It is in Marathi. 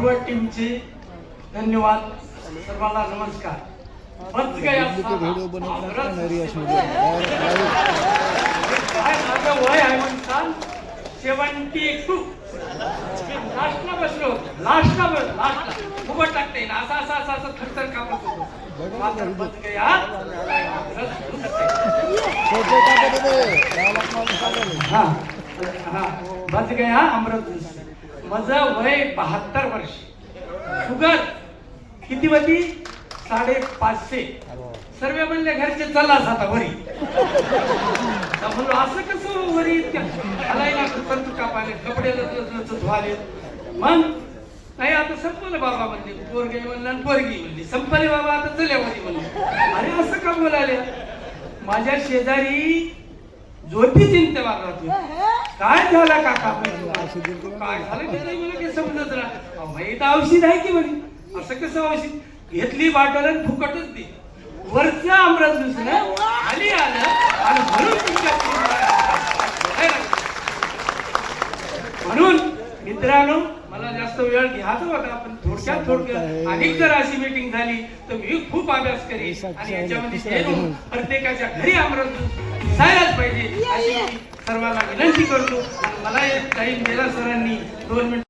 सर्व टीमचे धन्यवाद. सर्वांना नमस्कार. व्हिडिओ काय माझं वय आहे म्हणतात 72. लास्टला बसलो लास्टला फुकट टाकते ना असं असं असं असं थरथर कापत होतो. मात्र बच गया बच गया अमृत. माझं वय 72 वर्ष. शुगर किती होती? 550. सर्व म्हणले घरचे चलाच आता वरी. म्हणलो असं कसं वरी घालायला तंतू कापाले कपडे धुवाले. मग नाही आता संपलं बाबा म्हणले. पोरगे म्हणलं आणि पोरगी म्हणली संपले बाबा आता चल्या वरी म्हणले. अरे असं का बोलायला? माझ्या शेजारी ज्योती चिंतेवाद राहतो. काय झालं काका? काय झालं ते नाही मला काही समजत राहा. माहिती औषध आहे की म्हणे. असं कसं औषध? घेतली बाटल आणि फुकटच दे. वरचं अमृत दुसरं खाली आलं आणि म्हणून मित्रांनो मला जास्त वेळ घ्यायचा होता. पण थोडक्यात अनेक जर अशी मीटिंग झाली तर मी खूप अभ्यास करेन आणि याच्यामध्ये प्रत्येकाच्या घरी अमृत दिसायलाच पाहिजे अशी सर्वांना विनंती करतो. मला एक टाइम दिला सरांनी 2 मिनिट.